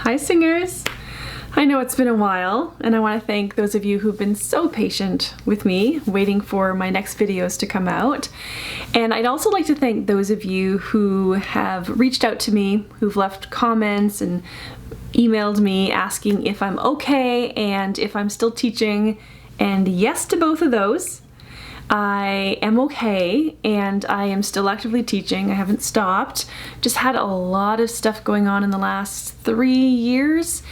Hi singers! I know it's been a while, and I want to thank those of you who've been so patient with me, waiting for my next videos to come out. And I'd also like to thank those of you who have reached out to me, who've left comments and emailed me asking if I'm okay and if I'm still teaching. And yes to both of those. I am okay, and I am still actively teaching. I haven't stopped. Just had a lot of stuff going on in the last 3 years,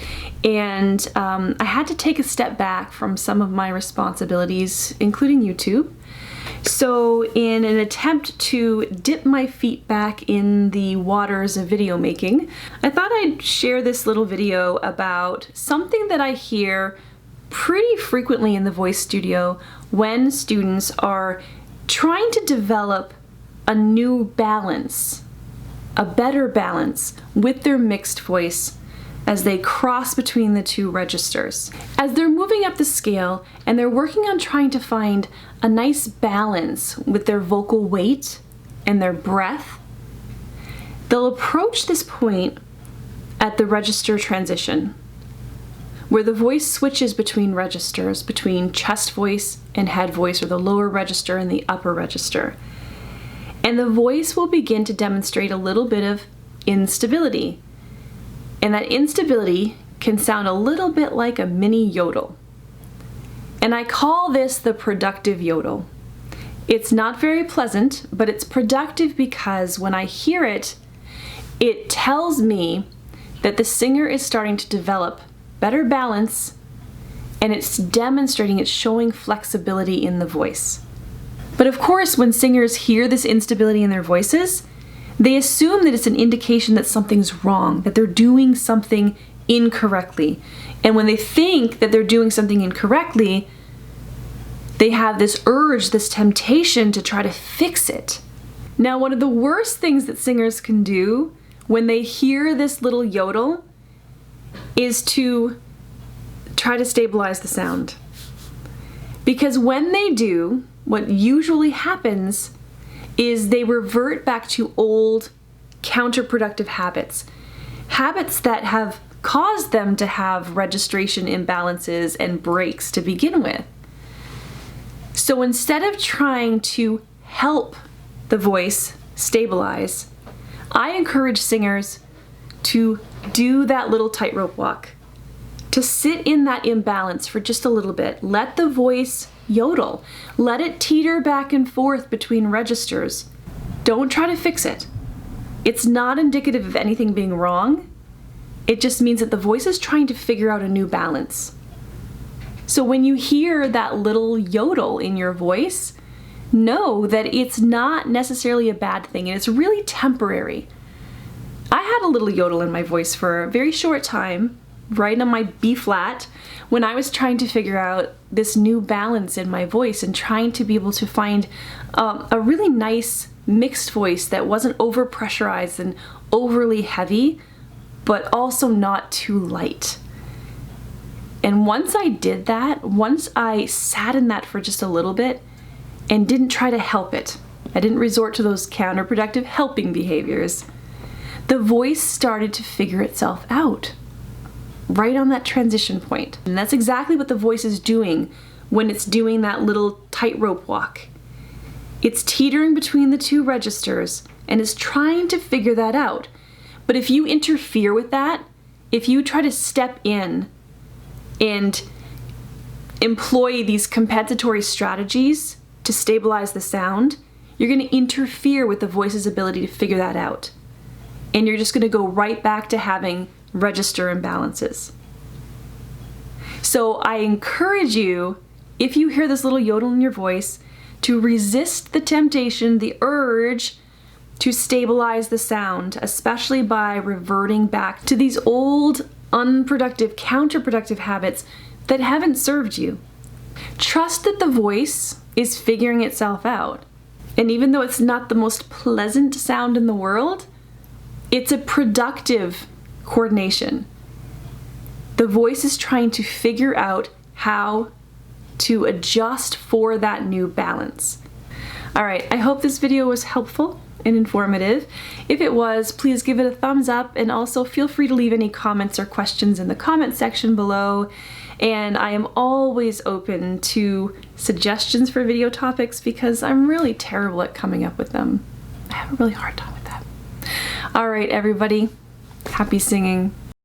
and I had to take a step back from some of my responsibilities, including YouTube. So in an attempt to dip my feet back in the waters of video making, I thought I'd share this little video about something that I hear pretty frequently in the voice studio when students are trying to develop a new balance, a better balance with their mixed voice as they cross between the two registers. As they're moving up the scale and they're working on trying to find a nice balance with their vocal weight and their breath, they'll approach this point at the register transition, where the voice switches between registers, between chest voice and head voice, or the lower register and the upper register. And the voice will begin to demonstrate a little bit of instability. And that instability can sound a little bit like a mini yodel. And I call this the productive yodel. It's not very pleasant, but it's productive because when I hear it, it tells me that the singer is starting to develop better balance, and it's demonstrating, it's showing flexibility in the voice. But of course, when singers hear this instability in their voices, they assume that it's an indication that something's wrong, that they're doing something incorrectly. And when they think that they're doing something incorrectly, they have this urge, this temptation to try to fix it. Now, one of the worst things that singers can do when they hear this little yodel is to try to stabilize the sound. Because when they do, what usually happens is they revert back to old counterproductive habits. Habits that have caused them to have registration imbalances and breaks to begin with. So instead of trying to help the voice stabilize, I encourage singers to do that little tightrope walk, to sit in that imbalance for just a little bit. Let the voice yodel. Let it teeter back and forth between registers. Don't try to fix it. It's not indicative of anything being wrong. It just means that the voice is trying to figure out a new balance. So when you hear that little yodel in your voice, know that it's not necessarily a bad thing, and it's really temporary. I had a little yodel in my voice for a very short time, right on my B flat, when I was trying to figure out this new balance in my voice and trying to be able to find a really nice mixed voice that wasn't over pressurized and overly heavy, but also not too light. And once I did that, once I sat in that for just a little bit and didn't try to help it, I didn't resort to those counterproductive helping behaviors, the voice started to figure itself out right on that transition point. And that's exactly what the voice is doing when it's doing that little tightrope walk. It's teetering between the two registers and is trying to figure that out. But if you interfere with that, if you try to step in and employ these compensatory strategies to stabilize the sound, you're going to interfere with the voice's ability to figure that out. And you're just going to go right back to having register imbalances. So I encourage you, if you hear this little yodel in your voice, to resist the temptation, the urge to stabilize the sound, especially by reverting back to these old, unproductive, counterproductive habits that haven't served you. Trust that the voice is figuring itself out. And even though it's not the most pleasant sound in the world, it's a productive coordination. The voice is trying to figure out how to adjust for that new balance. All right, I hope this video was helpful. and informative. If it was, please give it a thumbs up, and also feel free to leave any comments or questions in the comment section below. And I am always open to suggestions for video topics because I'm really terrible at coming up with them. I have a really hard time with that. All right, everybody, happy singing.